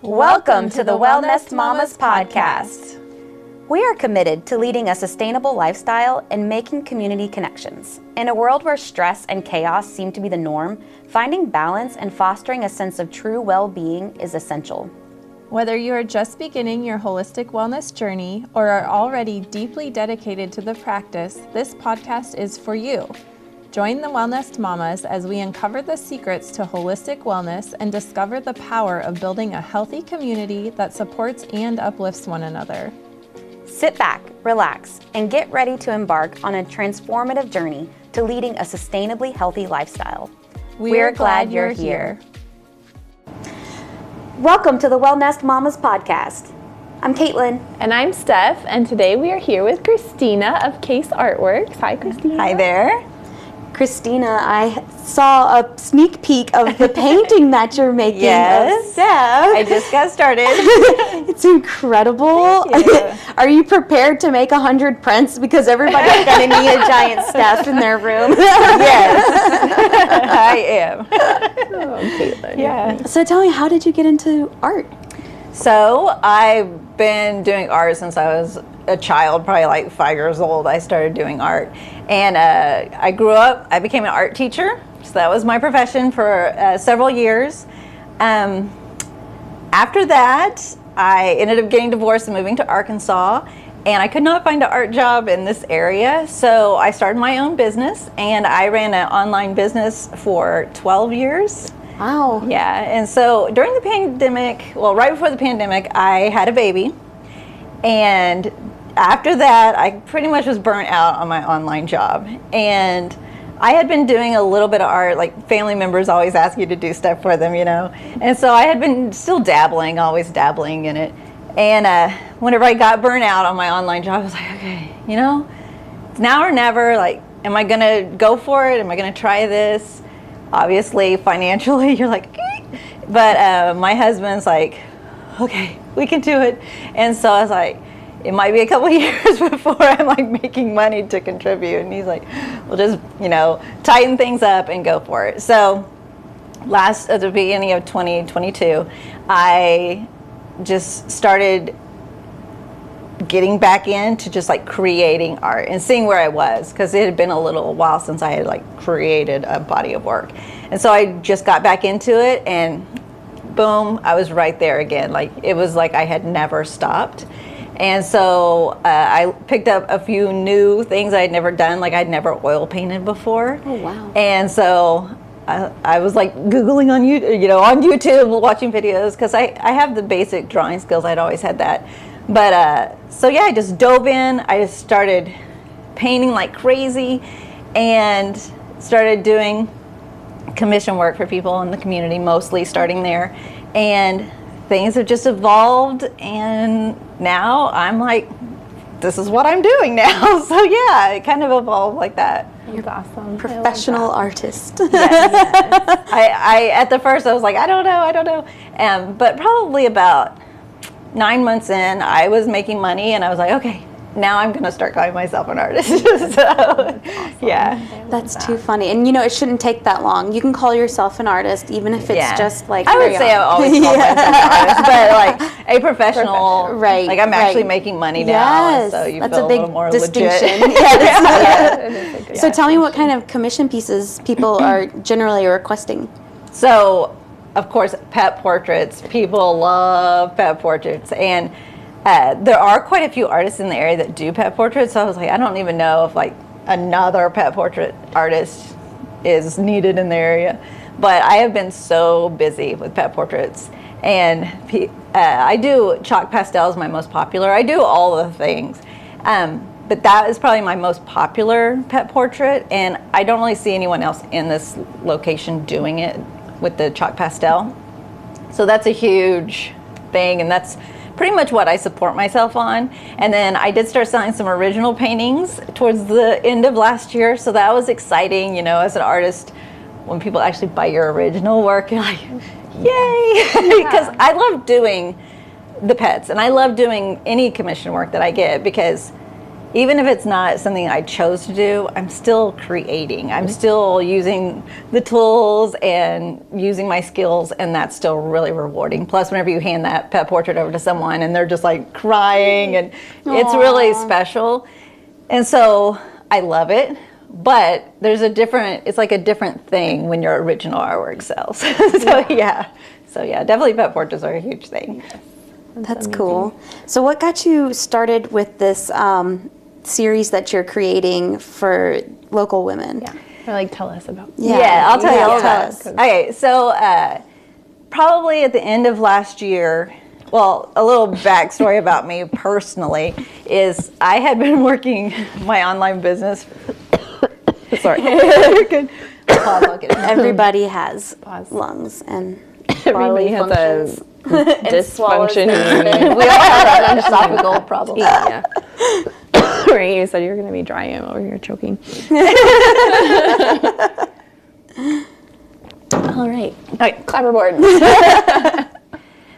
Welcome to the Wellnest Mamas podcast. We are committed to leading a sustainable lifestyle and making community connections. In a world where stress and chaos seem to be the norm, finding balance and fostering a sense of true well-being is essential. Whether you are just beginning your holistic wellness journey or are already deeply dedicated to the practice, this podcast is for you. Join the Wellnest Mamas as we uncover the secrets to holistic wellness and discover the power of building a healthy community that supports and uplifts one another. Sit back, relax, and get ready to embark on a transformative journey to leading a sustainably healthy lifestyle. We're glad you're here. Welcome to the Wellnest Mamas podcast. I'm Caitlin. And I'm Steph, and today we are here with Christina of Case Artworks. Hi, Christina. Hi there. Christina, I saw a sneak peek of the painting that you're making. Yes, Steph. I just got started. It's incredible. Are you prepared to make 100 prints? Because everybody's going to need a giant Steph in their room. Yes, I am. Oh, Caitlin. Yeah. So tell me, how did you get into art? So I've been doing art since I was a child, probably like 5 years old. I started doing art. And I grew up, I became an art teacher. So that was my profession for several years. After that, I ended up getting divorced and moving to Arkansas. And I could not find an art job in this area. So I started my own business, and I ran an online business for 12 years. Wow. Yeah, and so during the pandemic, well, right before the pandemic, I had a baby. And after that, I pretty much was burnt out on my online job. And I had been doing a little bit of art, like family members always ask you to do stuff for them, you know. And so I had been still dabbling, always dabbling in it. And whenever I got burnt out on my online job, I was like, okay, you know, it's now or never. Like, am I going to go for it? Am I going to try this? Obviously, financially, you're like, but my husband's like, okay, we can do it. And so I was like, it might be a couple of years before I'm like making money to contribute. And he's like, we'll just, you know, tighten things up and go for it. So at the beginning of 2022, I just started getting back into just like creating art and seeing where I was, because it had been a little while since I had like created a body of work. And so I just got back into it, and boom, I was right there again. Like, it was like I had never stopped. And so I picked up a few new things I had never done. Like, I'd never oil painted before. Oh, wow. And so I was like Googling on YouTube, watching videos, because I have the basic drawing skills. I'd always had that. But so yeah, I just dove in. I just started painting like crazy and started doing commission work for people in the community, mostly starting there. And things have just evolved, and now I'm like, this is what I'm doing now. So yeah, it kind of evolved like that. That's awesome. Professional artist. Yes. I at the first I was like, I don't know. But probably about 9 months in, I was making money, and I was like, okay, now I'm going to start calling myself an artist. So, awesome. yeah. That's too funny. And you know, it shouldn't take that long. You can call yourself an artist, even if it's just like, I would say I've always called myself an artist, but like a professional, right? Like, I'm actually making money now, yes, and so you that's feel a big little more distinction. legit. Yeah. So tell me, what kind of commission pieces people are generally requesting? So, of course, pet portraits. People love pet portraits, and there are quite a few artists in the area that do pet portraits. So I was like, I don't even know if like another pet portrait artist is needed in the area. But I have been so busy with pet portraits, and I do chalk pastels, my most popular. I do all the things, but that is probably my most popular pet portrait, and I don't really see anyone else in this location doing it with the chalk pastel. So that's a huge thing, and that's pretty much what I support myself on. And then I did start selling some original paintings towards the end of last year, so that was exciting. You know, as an artist, when people actually buy your original work, you're like, yay! Because I love doing the pets, and I love doing any commission work that I get, because even if it's not something I chose to do, I'm still creating. I'm still using the tools and using my skills, and that's still really rewarding. Plus, whenever you hand that pet portrait over to someone and they're just like crying, and it's really special. And so I love it, but there's it's like a different thing when your original artwork sells. So yeah, definitely pet portraits are a huge thing. That's cool. So what got you started with this series that you're creating for local women? Yeah. Or like tell us about. Yeah, I'll tell you all about it. Okay, so probably at the end of last year, well, a little backstory about me personally is I had been working my online business. Sorry. You're good. Everybody has lungs and Everybody has a dysfunction. We all have an esophageal problem. Yeah. Right, you said you were going to be dry and over here choking. All right. Okay. Clapperboard.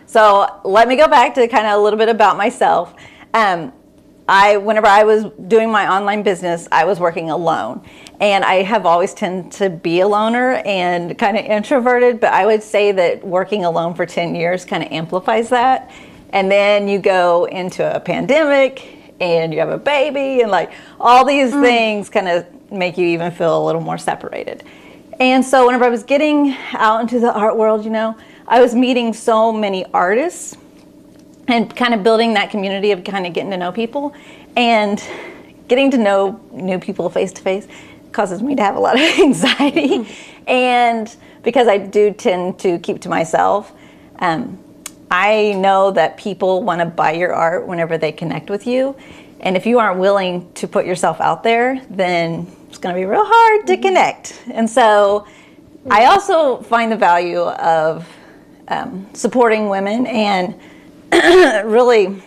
So let me go back to kind of a little bit about myself. Whenever I was doing my online business, I was working alone. And I have always tended to be a loner and kind of introverted, but I would say that working alone for 10 years kind of amplifies that. And then you go into a pandemic and you have a baby and like all these things kind of make you even feel a little more separated. And so whenever I was getting out into the art world, I was meeting so many artists and kind of building that community of kind of getting to know people, and getting to know new people face to face causes me to have a lot of anxiety. And because I do tend to keep to myself, I know that people want to buy your art whenever they connect with you. And if you aren't willing to put yourself out there, then it's going to be real hard to connect. And so I also find the value of supporting women, and really,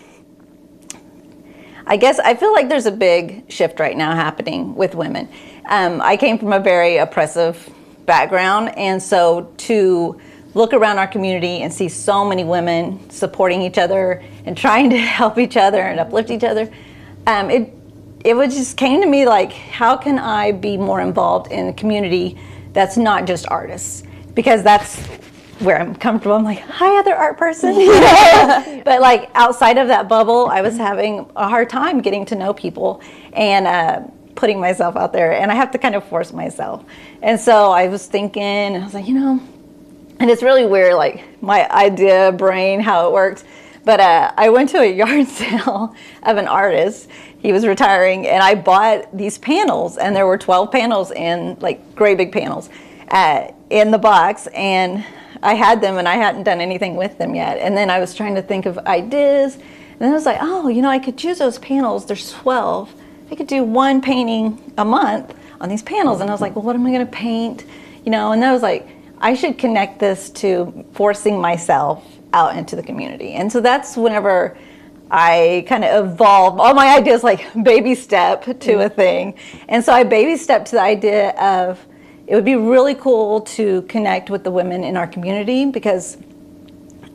I feel like there's a big shift right now happening with women. I came from a very oppressive background, and so to look around our community and see so many women supporting each other and trying to help each other and uplift each other, it was just came to me like, how can I be more involved in a community that's not just artists? Because that's where I'm comfortable. I'm like, hi, other art person. But like outside of that bubble, I was having a hard time getting to know people and putting myself out there. And I have to kind of force myself. And so I was thinking, and I was like, and it's really weird, like my idea brain, how it works. But I went to a yard sale of an artist. He was retiring, and I bought these panels, and there were 12 panels in like great big panels in the box. And I had them, and I hadn't done anything with them yet. And then I was trying to think of ideas, and then I was like, oh, I could use those panels. There's 12. I could do one painting a month on these panels. And I was like, well, what am I going to paint? And I was like, I should connect this to forcing myself out into the community. And so that's whenever I kind of evolved all my ideas, like baby step to a thing. And so I baby stepped to the idea of, it would be really cool to connect with the women in our community, because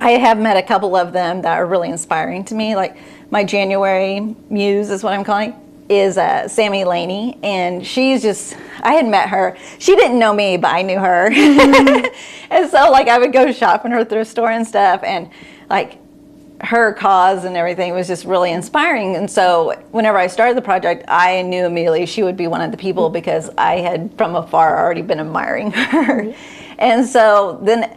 I have met a couple of them that are really inspiring to me. Like my January muse is what I'm calling, is Sammy Laney, and she's just, I had met her. She didn't know me, but I knew her. And so like I would go shop in her thrift store and stuff, and like her cause and everything was just really inspiring. And so whenever I started the project, I knew immediately she would be one of the people, because I had from afar already been admiring her. And so then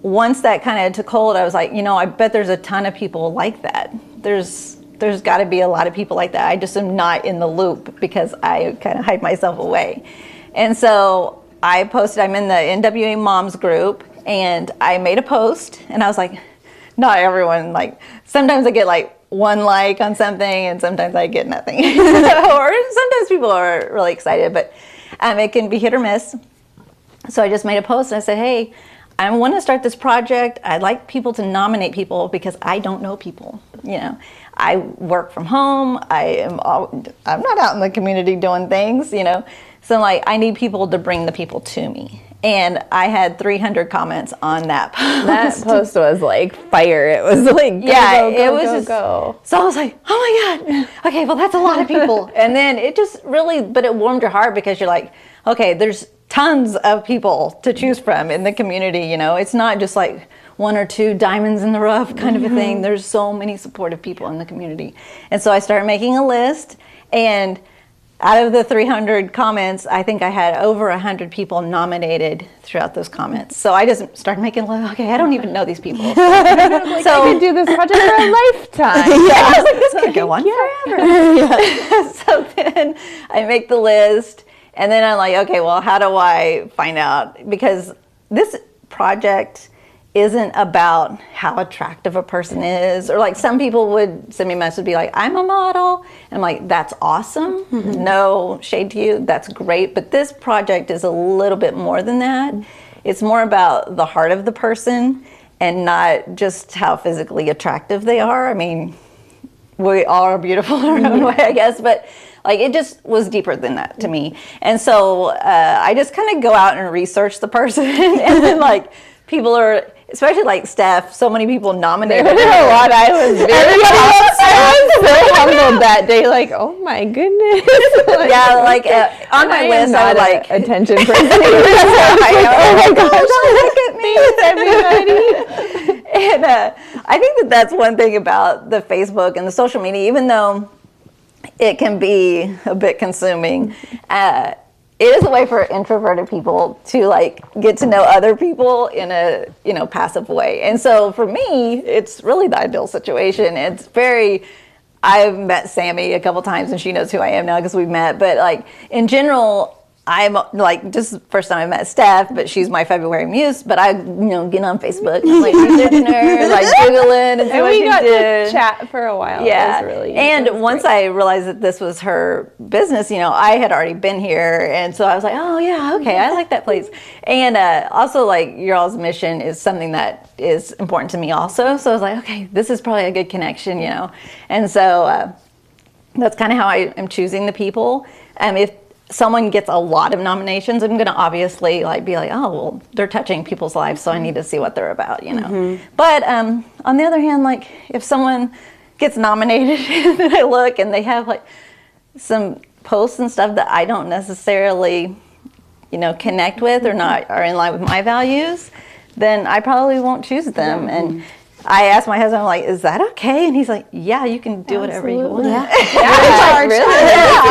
once that kind of took hold, I was like, I bet there's a ton of people like that. There's got to be a lot of people like that. I just am not in the loop because I kind of hide myself away. And so I posted, I'm in the NWA Moms group, and I made a post, and I was like, not everyone, like sometimes I get like one like on something, and sometimes I get nothing. Or sometimes people are really excited, but it can be hit or miss. So I just made a post, and I said, hey, I want to start this project. I'd like people to nominate people, because I don't know people. I work from home. I'm not out in the community doing things, So like I need people to bring the people to me. And I had 300 comments on that post. That post was like fire. It was like, go. So I was like, oh my God, okay, well, that's a lot of people. And then it just really, but it warmed your heart because you're like, okay, there's tons of people to choose from in the community. You know, it's not just like one or two diamonds in the rough kind of a thing. There's so many supportive people in the community. And so I started making a list, and out of the 300 comments, I think I had over 100 people nominated throughout those comments. So I just started making, okay, I don't even know these people. Like, I could do this project for a lifetime. Yeah, I was like, this could go on forever. So then I make the list, and then I'm like, okay, well, how do I find out? Because this project isn't about how attractive a person is, or like some people would send me a message, be like, I'm a model, and I'm like, that's awesome. No shade to you, that's great. But this project is a little bit more than that. It's more about the heart of the person and not just how physically attractive they are. I mean, we all are beautiful in our own way, I guess, but like it just was deeper than that to me. And so I just kind of go out and research the person, and then like people are, especially like Steph, so many people nominated her. A lot. I was so humbled that day. Like, oh my goodness. Like, yeah, like on my list, I was like attention person. Oh my gosh, look at me, everybody. And I think that's one thing about the Facebook and the social media, even though it can be a bit consuming. It is a way for introverted people to like get to know other people in a, you know, passive way. And so for me, it's really the ideal situation. It's very, I've met Sammy a couple times and she knows who I am now because we've met. But like in general, I'm like, just first time I met Steph, but she's my February muse. But I, you know, get on Facebook and like researching her, like Googling and see what she did. To chat for a while. Yeah. It was really, and once I realized that this was her business, you know, I had already been here, and so I was like, oh yeah, okay, I like that place. And also like your all's mission is something that is important to me also. So I was like, okay, this is probably a good connection, you know. And so that's kind of how I am choosing the people. If someone gets a lot of nominations, I'm going to obviously like be like, oh, well, they're touching people's lives, so I need to see what they're about, you know. But on the other hand, like if someone gets nominated and I look and they have like some posts and stuff that I don't necessarily, you know, connect with or not are in line with my values, then I probably won't choose them. And I asked my husband, I'm like, is that okay? And he's like, yeah, you can do whatever you want. Yeah. Really?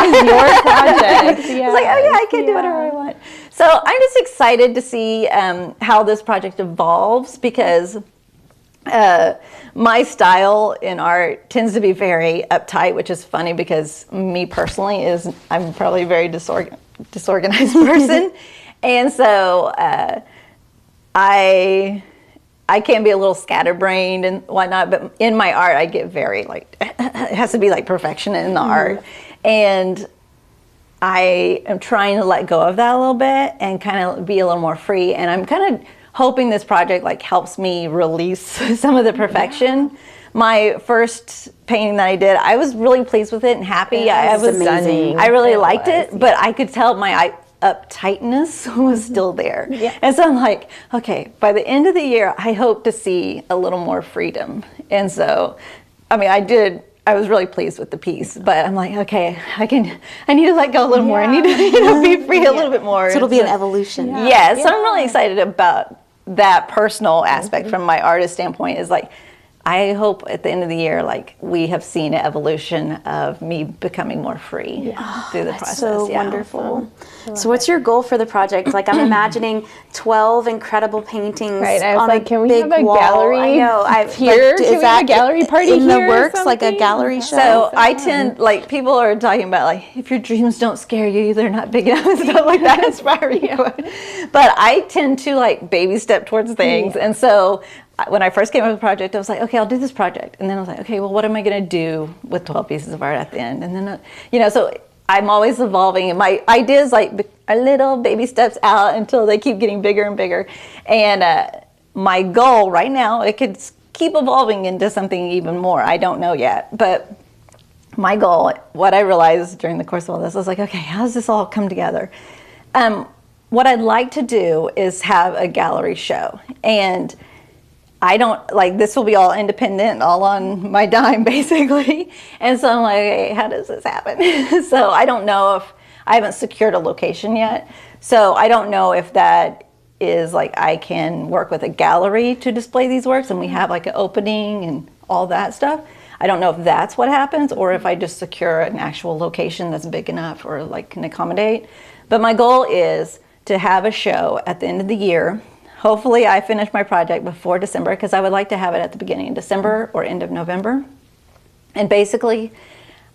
This is your project. I was like, oh yeah, I can do whatever I want. So I'm just excited to see how this project evolves, because my style in art tends to be very uptight, which is funny because me personally I'm probably a very disorganized person. And so I can be a little scatterbrained and whatnot, but in my art, I get very like, it has to be like perfection in the art. And I am trying to let go of that a little bit and kind of be a little more free. And I'm kind of hoping this project like helps me release some of the perfection. My first painting that I did, I was really pleased with it and happy. I was stunning. I really liked it, but I could tell my uptightness was still there. And so I'm like, okay, by the end of the year, I hope to see a little more freedom. And so, I mean, I was really pleased with the piece, but I'm like, okay, I need to let go a little more. I need to, be free a little bit more. So it'll be an evolution. So I'm really excited about that personal aspect from my artist standpoint, is like, I hope at the end of the year, like, we have seen an evolution of me becoming more free through the process. So wonderful. So what's your goal for the project? Like, I'm imagining 12 incredible paintings. Right, I was on like, a can we big have a wall. gallery I know. here? Can we have a gallery party in here the works, like a something? gallery show? So I tend, like, people are talking about, like, if your dreams don't scare you, they're not big enough and stuff like that. Inspire you. But I tend to, like, baby step towards things. And so when I first came up with the project, I was like, okay, I'll do this project. And then I was like, okay, well, what am I going to do with 12 pieces of art at the end? And then, you know, so I'm always evolving. And my ideas, like, are little baby steps out until they keep getting bigger and bigger. And my goal right now, it could keep evolving into something even more. I don't know yet. But my goal, what I realized during the course of all this, I was like, okay, how does this all come together? what I'd like to do is have a gallery show, and I don't, like, this will be all independent, all on my dime, basically. And so I'm like, hey, how does this happen? So I don't know if, I haven't secured a location yet. So I don't know if that is like, I can work with a gallery to display these works and we have like an opening and all that stuff. I don't know if that's what happens, or if I just secure an actual location that's big enough or like can accommodate. But my goal is to have a show at the end of the year. Hopefully I finish my project before December, because I would like to have it at the beginning of December or end of November. And basically,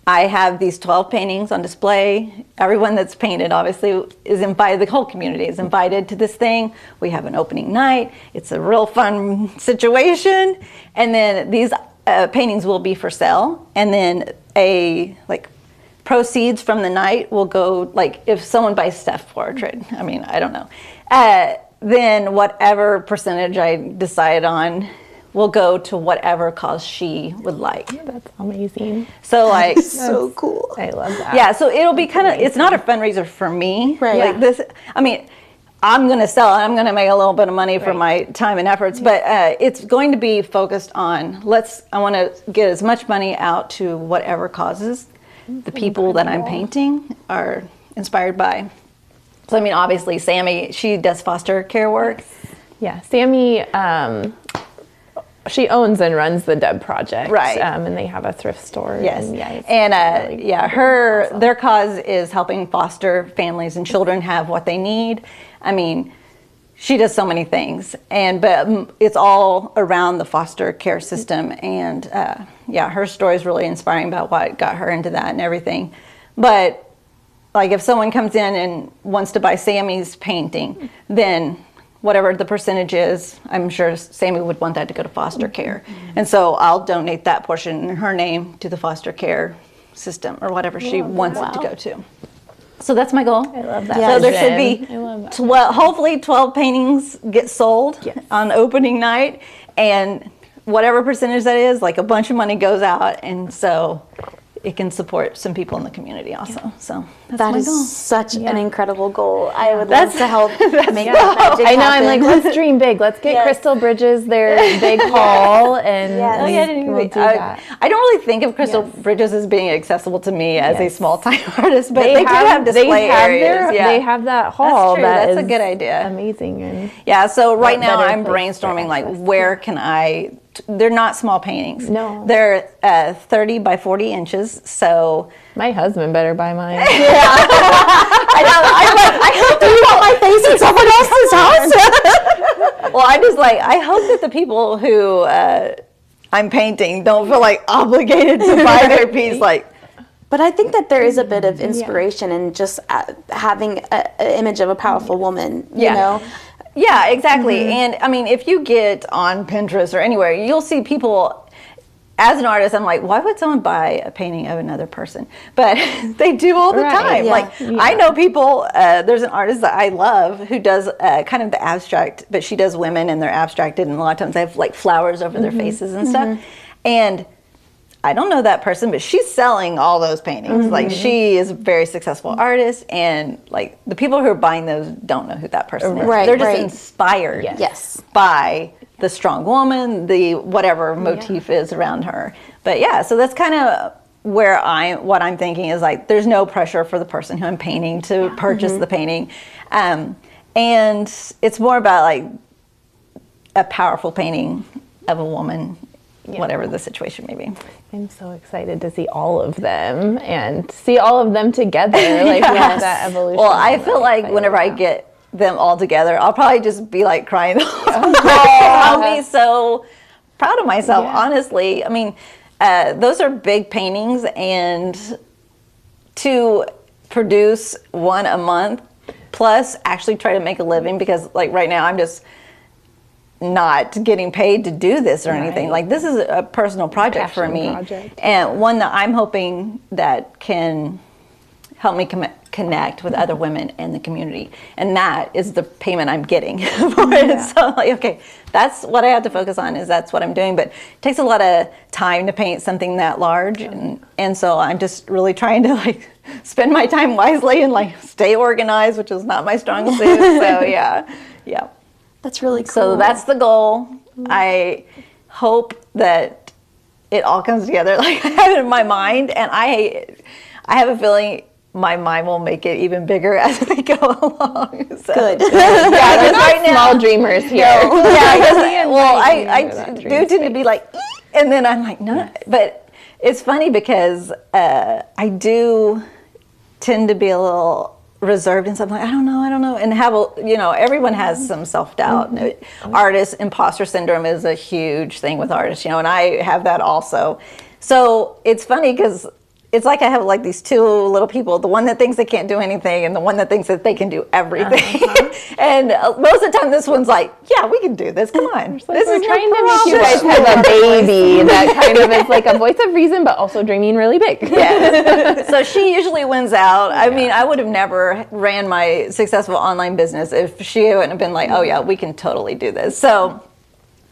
I have these 12 paintings on display. Everyone that's painted, obviously, is invited, the whole community is invited to this thing. We have an opening night. It's a real fun situation. And then these paintings will be for sale. And then proceeds from the night will go, like, if someone buys Steph's portrait, I mean, I don't know. Then whatever percentage I decide on will go to whatever cause she would like. Oh, that's amazing. So like, So cool. I love that. yeah, so it'll be kind of, it's not a fundraiser for me. Right. Like this, I mean, I'm going to sell it. I'm going to make a little bit of money for my time and efforts, but it's going to be focused on, I want to get as much money out to whatever causes the people that I'm painting are inspired by. So, I mean, obviously, Sammy, she does foster care work. Yeah, Sammy, she owns and runs the Deb Project. Right. And they have a thrift store. Yes. And Their cause is helping foster families and children have what they need. I mean, she does so many things, but it's all around the foster care system. And her story is really inspiring about what got her into that and everything. But like, if someone comes in and wants to buy Sammy's painting, then whatever the percentage is, I'm sure Sammy would want that to go to foster care. And so I'll donate that portion in her name to the foster care system or whatever she wants it to go to. So that's my goal. I love that. So there should be hopefully 12 paintings get sold on opening night, and whatever percentage that is, like, a bunch of money goes out, and so it can support some people in the community also. So that's That my is goal. such an incredible goal. I would love to help make that magic I know, I'm happen. like, let's dream big. Let's get Crystal Bridges their big haul, and we'll do that. I don't really think of Crystal Bridges as being accessible to me as a small-time artist, but they do have display areas. They have that hall. That's a good idea. Amazing. And so right now I'm better brainstorming, like, where can I, they're not small paintings. No. They're 30 by 40 inches, so. My husband better buy mine. I hope to put my face in someone else's house. Well, I hope that the people who I'm painting don't feel like obligated to buy their piece, like. But I think that there is a bit of inspiration in just having an image of a powerful woman, you know? Yeah, exactly. And I mean, if you get on Pinterest or anywhere, you'll see people. As an artist, I'm like, why would someone buy a painting of another person? But they do all the time. I know people, there's an artist that I love who does kind of the abstract, but she does women and they're abstracted, and a lot of times they have like flowers over their faces and stuff. And I don't know that person, but she's selling all those paintings. Like, she is a very successful artist, and like, the people who are buying those don't know who that person is. They're just inspired by the strong woman, the whatever motif is around her. But so that's kind of where what I'm thinking is, like, there's no pressure for the person who I'm painting to purchase the painting. And it's more about, like, a powerful painting of a woman, whatever the situation may be. I'm so excited to see all of them and see all of them together, like, that evolution. Well, I feel like whenever I get them all together, I'll probably just be like crying. I'll be so proud of myself, honestly. I mean, those are big paintings, and to produce one a month, plus actually try to make a living, because like right now I'm just not getting paid to do this or anything. Like, this is a personal project for me, and one that I'm hoping that can help me connect with other women in the community, and that is the payment I'm getting for it. So, like, okay, that's what I have to focus on, is that's what I'm doing, but it takes a lot of time to paint something that large, and so I'm just really trying to, like, spend my time wisely and like stay organized, which is not my strong suit. So yeah. That's really cool. So that's the goal. I hope that it all comes together like I have it in my mind, and I have a feeling my mind will make it even bigger as we go along. So. Good. Yeah, there's right now small dreamers here. I do tend to be like, and then I'm like, no. But it's funny because I do tend to be a little reserved and stuff. Like, I don't know, and have everyone has some self-doubt. Artist imposter syndrome is a huge thing with artists, and I have that also. So it's funny because it's like I have like these two little people, the one that thinks they can't do anything and the one that thinks that they can do everything. And most of the time this one's like, yeah, we can do this, come on. This We're is trying to make you guys have a baby that kind of is like a voice of reason, but also dreaming really big. Yes. So she usually wins out. I mean, I would have never ran my successful online business if she wouldn't have been like, oh yeah, we can totally do this. So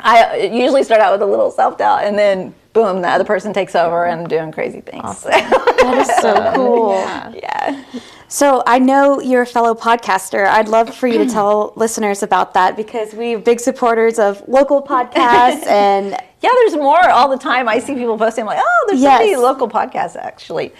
I usually start out with a little self-doubt, and then boom, the other person takes over and I'm doing crazy things. Awesome. That is so cool. Yeah. So I know you're a fellow podcaster. I'd love for you to tell listeners about that, because we're big supporters of local podcasts. And yeah, there's more all the time. I see people posting, I'm like, oh, there's so many local podcasts actually.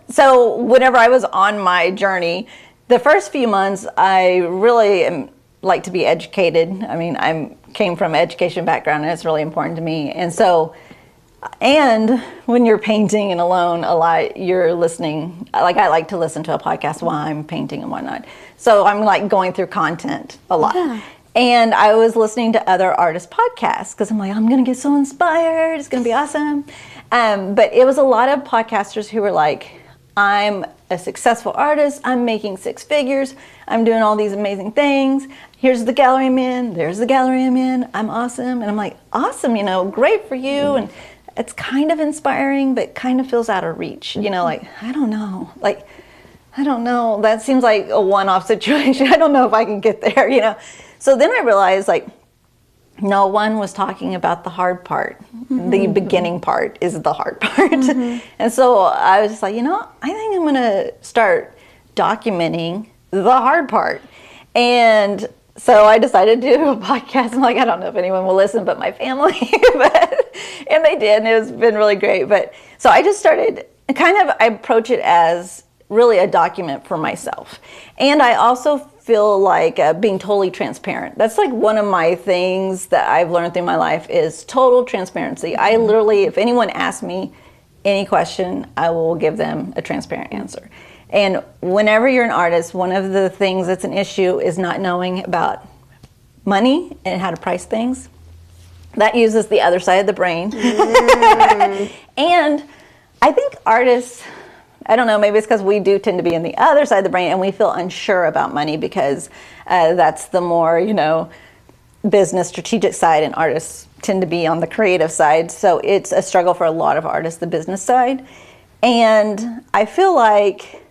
So whenever I was on my journey, the first few months, I really like to be educated. I mean, I came from an education background, and it's really important to me. And when you're painting and alone a lot, you're listening. Like I like to listen to a podcast while I'm painting and whatnot. So I'm like going through content a lot. Yeah. And I was listening to other artists' podcasts because I'm like, I'm going to get so inspired. It's going to be awesome. But it was a lot of podcasters who were like, I'm a successful artist. I'm making 6 figures. I'm doing all these amazing things. Here's the gallery I'm in. There's the gallery I'm in. I'm awesome. And I'm like, awesome, great for you. And it's kind of inspiring, but kind of feels out of reach. Like, I don't know. That seems like a one-off situation. I don't know if I can get there, So then I realized, like, no one was talking about the hard part. Mm-hmm. The beginning part is the hard part. Mm-hmm. And so I was just like, I think I'm going to start documenting the hard part. And so I decided to do a podcast. I'm like, I don't know if anyone will listen but my family. And they did, and it's been really great. But so I just started, I approach it as really a document for myself. And I also feel like being totally transparent. That's like one of my things that I've learned through my life is total transparency. I literally, if anyone asks me any question, I will give them a transparent answer. And whenever you're an artist, one of the things that's an issue is not knowing about money and how to price things. That uses the other side of the brain. And I think artists, I don't know, maybe it's because we do tend to be in the other side of the brain and we feel unsure about money because that's the more, business strategic side, and artists tend to be on the creative side. So it's a struggle for a lot of artists, the business side. And I feel like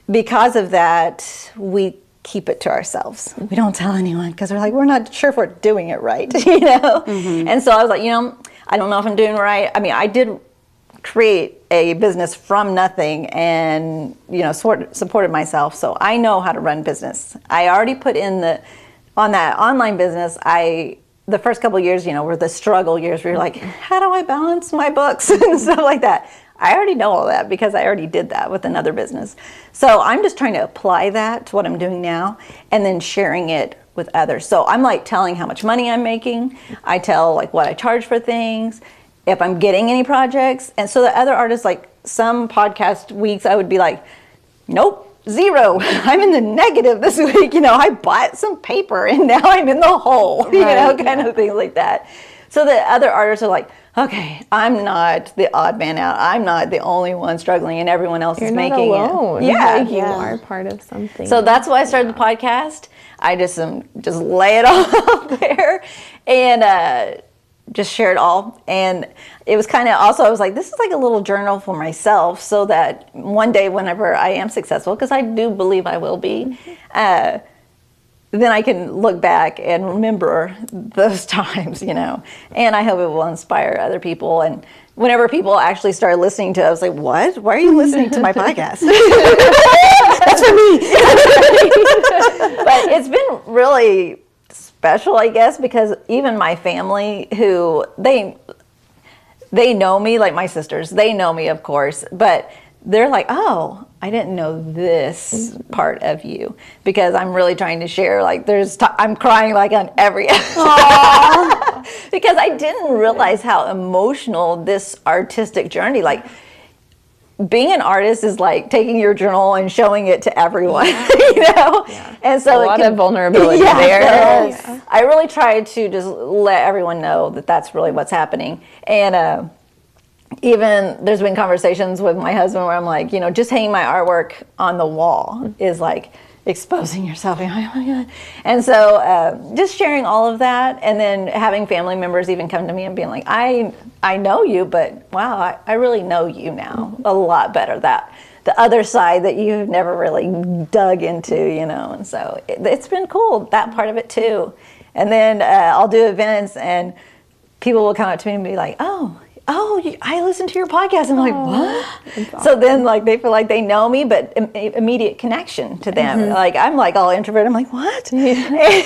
because of that, we keep it to ourselves. We don't tell anyone because we're not sure if we're doing it right, Mm-hmm. And so I was like, I don't know if I'm doing it right. I mean, I did create a business from nothing and, supported myself. So I know how to run business. I already put in on that online business, the first couple of years, were the struggle years where you're like, how do I balance my books and stuff like that? I already know all that because I already did that with another business. So I'm just trying to apply that to what I'm doing now and then sharing it with others. So I'm like telling how much money I'm making. I tell like what I charge for things, if I'm getting any projects. And so the other artists, like some podcast weeks, I would be like, nope, 0. I'm in the negative this week. I bought some paper and now I'm in the hole, kind of things like that. So the other artists are like, okay, I'm not the odd man out. I'm not the only one struggling and everyone else is making alone. it. Yeah. You are part of something. So that's why I started the podcast. I just lay it all out there and just share it all. And it was kind of also, I was like, this is like a little journal for myself so that one day whenever I am successful, because I do believe I will be, then I can look back and remember those times, And I hope it will inspire other people and whenever people actually started listening to it, I was like, what? Why are you listening to my podcast? That's for me. But it's been really special, I guess, because even my family, who they know me, like my sisters, they know me, of course, but they're like, oh, I didn't know this part of you, because I'm really trying to share, like I'm crying like on every episode because I didn't realize how emotional this artistic journey, like being an artist is like taking your journal and showing it to everyone, you know? Yeah. And so a lot of vulnerability there. So I really try to just let everyone know that that's really what's happening. And even there's been conversations with my husband where I'm like, you know, just hanging my artwork on the wall is like exposing yourself. Oh my God. And so just sharing all of that, and then having family members even come to me and being like, I know you, but wow, I really know you now a lot better. That the other side that you've never really dug into, you know. And so it's been cool, that part of it too. And then I'll do events and people will come up to me and be like, oh, I listened to your podcast. And I'm like, what? Awesome. So then like they feel like they know me, but immediate connection to them. Like I'm like all introverted. I'm like, what? Yeah.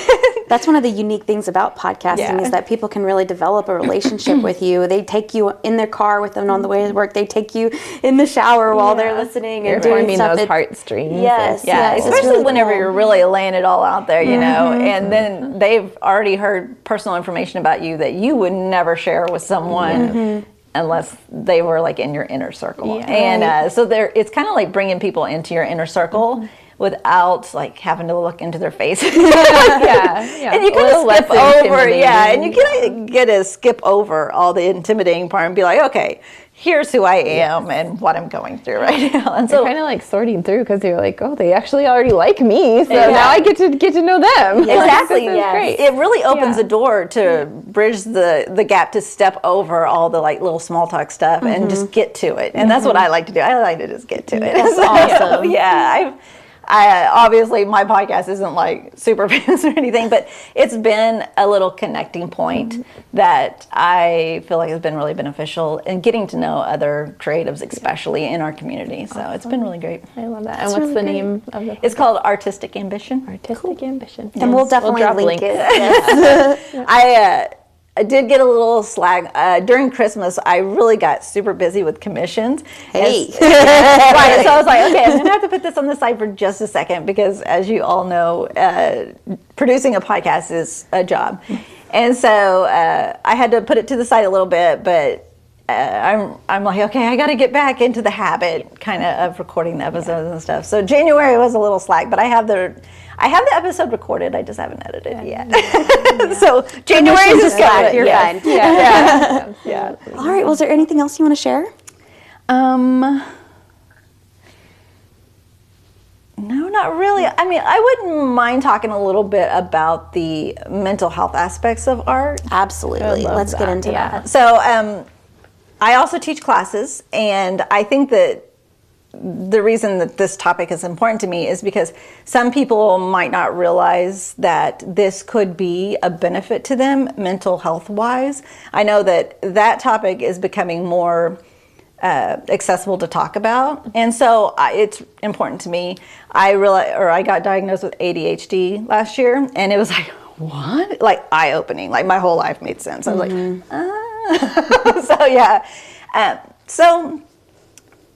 That's one of the unique things about podcasting is that people can really develop a relationship with you. They take you in their car with them on the way to work. They take you in the shower while they're listening and doing stuff. Those heartstrings. Yes, especially really whenever you're really laying it all out there, you know, and then they've already heard personal information about you that you would never share with someone unless they were like in your inner circle. Yeah. And so it's kind of like bringing people into your inner circle without like having to look into their face. And you kind of skip over, and you kind of get to skip over all the intimidating part and be like, okay, here's who I am and what I'm going through right now. And so you're kind of like sorting through, because you're like, oh, they actually already like me, so now I get to know them. Exactly. Great. It really opens the door to bridge the gap, to step over all the like little small talk stuff and just get to it. And that's what I like to do. I like to just get to it. That's awesome. I obviously my podcast isn't like super famous or anything, but it's been a little connecting point that I feel like has been really beneficial in getting to know other creatives, especially in our community. So it's been really great. I love that. And what's the name of the podcast? It's called Artistic Ambition. Artistic Ambition. And we'll definitely link it. Yes. I did get a little slag during Christmas. I really got super busy with commissions. Hey, right. So I was like, okay, I'm gonna have to put this on the side for just a second, because as you all know, producing a podcast is a job, and so I had to put it to the side a little bit. But I'm like, okay, I got to get back into the habit kind of recording the episodes and stuff. So January was a little slack, but I have the episode recorded. I just haven't edited it yet. So January is just slack. You're fine. Yeah. All right. Was there anything else you want to share? No, not really. I mean, I wouldn't mind talking a little bit about the mental health aspects of art. Absolutely. Let's get into that. So I also teach classes, and I think that the reason that this topic is important to me is because some people might not realize that this could be a benefit to them mental health wise. I know that topic is becoming more accessible to talk about, and so it's important to me. I got diagnosed with ADHD last year, and it was like, what? Like eye-opening. Like my whole life made sense. I was like, so yeah. So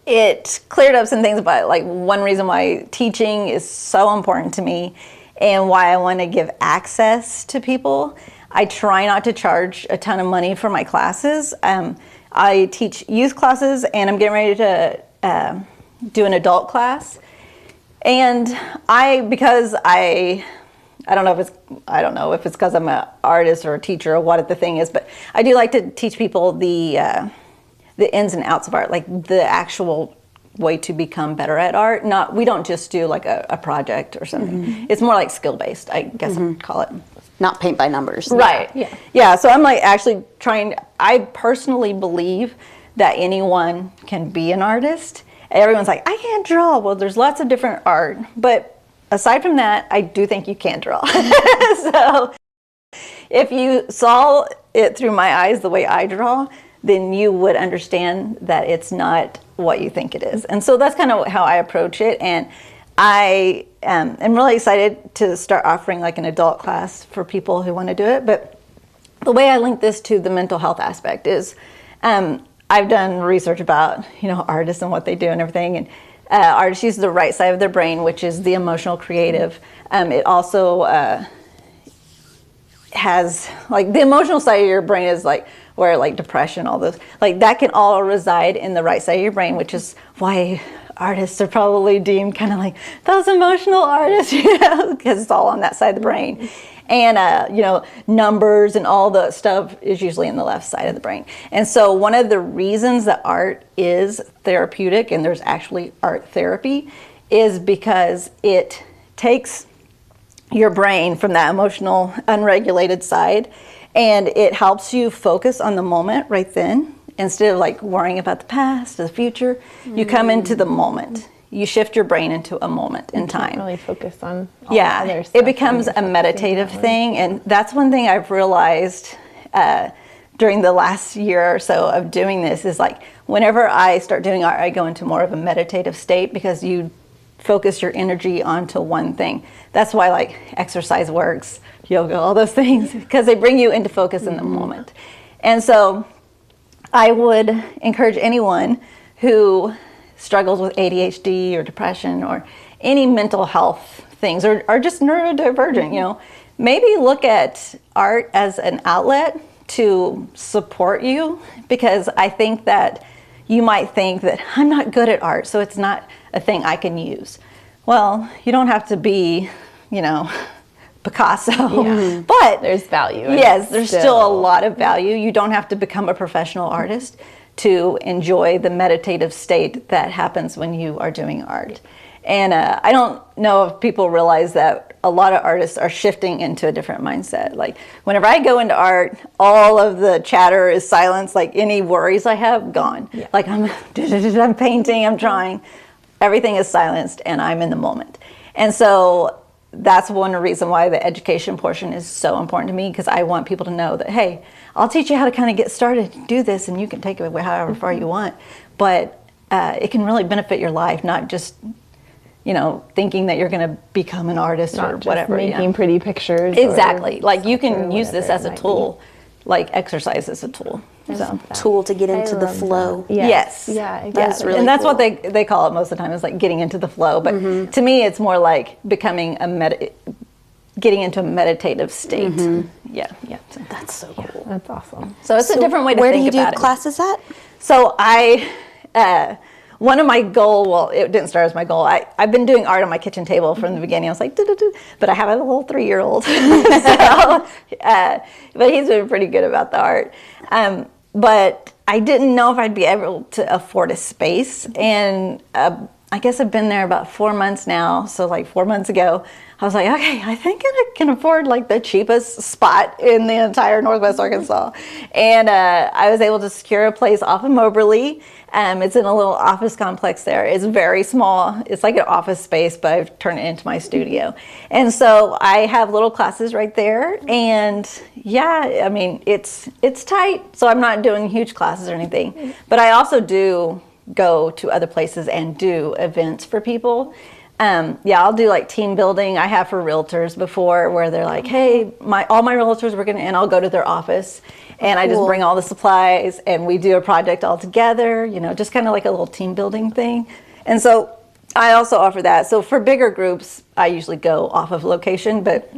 it cleared up some things about like one reason why teaching is so important to me and why I want to give access to people. I try not to charge a ton of money for my classes. I teach youth classes, and I'm getting ready to do an adult class. And because I don't know if it's because I'm an artist or a teacher or what the thing is, but I do like to teach people the ins and outs of art, like the actual way to become better at art. We don't just do like a project or something. It's more like skill based, I guess I'd call it. Not paint by numbers. Right. Yeah. So I'm like actually I personally believe that anyone can be an artist. Everyone's like, I can't draw. Well, there's lots of different art, but aside from that, I do think you can draw. So if you saw it through my eyes the way I draw, then you would understand that it's not what you think it is. And so that's kind of how I approach it. And I am really excited to start offering like an adult class for people who want to do it. But the way I link this to the mental health aspect is I've done research about, artists and what they do and everything. And artists use the right side of their brain, which is the emotional creative. It also has, like, the emotional side of your brain is like where like depression, all those, like that can all reside in the right side of your brain, which is why artists are probably deemed kind of like those emotional artists, because it's all on that side of the brain. And, numbers and all the stuff is usually in the left side of the brain. And so one of the reasons that art is therapeutic, and there's actually art therapy, is because it takes your brain from that emotional, unregulated side, and it helps you focus on the moment right then. Instead of like worrying about the past or the future, you come into the moment. You shift your brain into a moment in time. Can't really focus on all the other stuff. It becomes a meditative thing, and that's one thing I've realized during the last year or so of doing this is like whenever I start doing art, I go into more of a meditative state because you focus your energy onto one thing. That's why like exercise works, yoga, all those things, because they bring you into focus in the moment. And so I would encourage anyone who struggles with ADHD or depression or any mental health things or are just neurodivergent, maybe look at art as an outlet to support you, because I think that you might think that I'm not good at art, so it's not a thing I can use. Well, you don't have to be, Picasso, but there's value. Yes, there's still a lot of value. You don't have to become a professional artist to enjoy the meditative state that happens when you are doing art. And I don't know if people realize that a lot of artists are shifting into a different mindset. Like whenever I go into art, all of the chatter is silence. Like any worries I have, gone. Yeah. Like I'm painting, I'm drawing. Everything is silenced and I'm in the moment. And so that's one reason why the education portion is so important to me, because I want people to know that, hey, I'll teach you how to kind of get started to do this, and you can take it however far you want. But it can really benefit your life, not just, thinking that you're going to become an artist not or just whatever. Making pretty pictures. Exactly. Like you can use this as a tool, like exercise as a tool. So tool to get into the flow. Yes. Yeah, exactly. That's really and that's cool. what they call it most of the time, is like getting into the flow. But to me, it's more like becoming getting into a meditative state. Yeah. So That's so cool. That's awesome. So it's a different way to Where think do you about do it. classes at? So one of my goals, well, it didn't start as my goal. I've been doing art on my kitchen table from the beginning. I was like, but I have a little 3-year-old. But he's been pretty good about the art. But I didn't know if I'd be able to afford a space. And I guess I've been there about 4 months now. So like 4 months ago, I was like, okay, I think I can afford like the cheapest spot in the entire Northwest Arkansas. And I was able to secure a place off of Moberly. It's in a little office complex there. It's very small. It's like an office space, but I've turned it into my studio. And so I have little classes right there. And yeah, I mean, it's tight. So I'm not doing huge classes or anything. But I also do go to other places and do events for people. I'll do like team building. I have for realtors before, where they're like, hey, all my realtors were gonna, and I'll go to their office and I just bring all the supplies and we do a project all together, just kind of like a little team building thing. And so I also offer that. So for bigger groups, I usually go off of location, but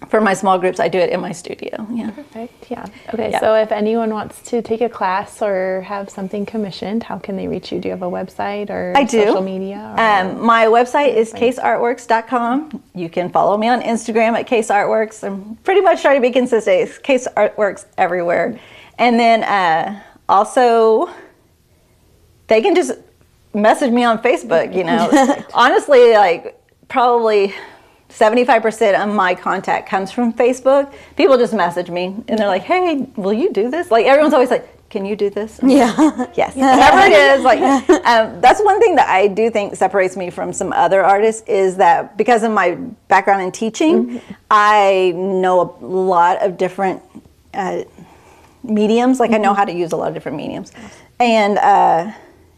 for my small groups, I do it in my studio. Yeah. Perfect. Yeah. Okay. So if anyone wants to take a class or have something commissioned, how can they reach you? Do you have a website or social media? My website is caseartworks.com. You can follow me on Instagram at caseartworks. I'm pretty much trying to be consistent. It's caseartworks everywhere. And then also, they can just message me on Facebook. Honestly, like probably 75% of my contact comes from Facebook. People just message me and they're like, hey, will you do this? Like everyone's always like, can you do this? Yeah. Yes, whatever it is. Like that's one thing that I do think separates me from some other artists is that because of my background in teaching, I know a lot of different mediums. Like I know how to use a lot of different mediums, and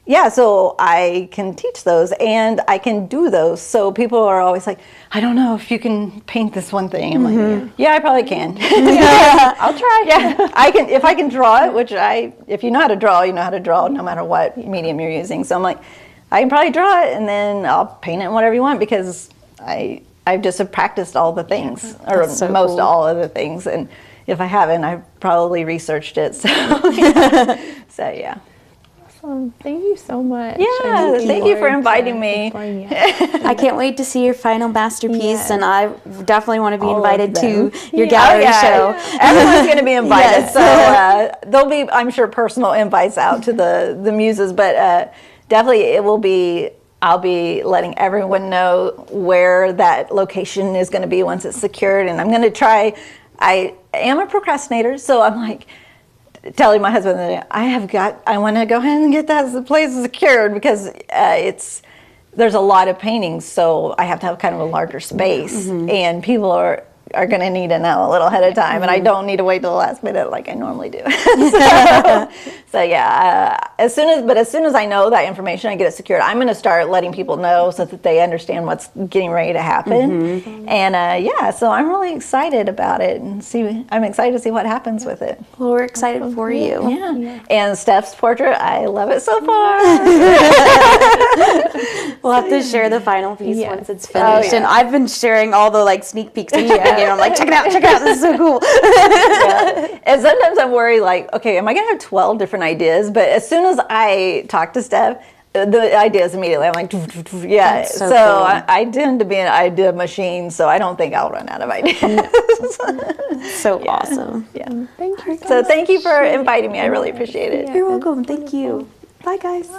yeah, so I can teach those and I can do those. So people are always like, I don't know if you can paint this one thing. I'm like, yeah, I probably can. I'll try. Yeah, I can. If I can draw it, which if you know how to draw, you know how to draw no matter what medium you're using. So I'm like, I can probably draw it and then I'll paint it whatever you want because I've just have practiced all the things or so most cool. all of the things. And if I haven't, I've probably researched it. So, so yeah. Thank you so much. Yeah, thank you for inviting me. I can't wait to see your final masterpiece, Yes. and I definitely want to be All of invited to them. your gallery show. Everyone's going to be invited, Yes. so there'll be, I'm sure, personal invites out to the muses, but definitely it will be. I'll be letting everyone know where that location is going to be once it's secured, and I'm going to try. I am a procrastinator, so I'm like telling my husband that I want to go ahead and get that place secured because there's a lot of paintings, so I have to have kind of a larger space, and people are going to need to know a little ahead of time, and I don't need to wait till the last minute like I normally do. So yeah, as soon as I know that information, I get it secured, I'm going to start letting people know so that they understand what's getting ready to happen. And yeah, so I'm really excited about it, and I'm excited to see what happens with it. Well, we're excited for you. Yeah. And Steph's portrait, I love it so far. We'll have to share the final piece Yes. once it's finished. yeah. And I've been sharing all the like sneak peeks and checking in. I'm like, check it out, this is so cool. Yeah. And sometimes I'm worried, like, okay, am I gonna have 12 different ideas? But as soon as I talk to Steph, the ideas immediately, I'm like, yeah. That's so So cool. I tend to be an idea machine, so I don't think I'll run out of ideas. So awesome. Yeah. Thank you. So thank you for inviting me. I really appreciate it. You're welcome. Thank you. Bye, guys.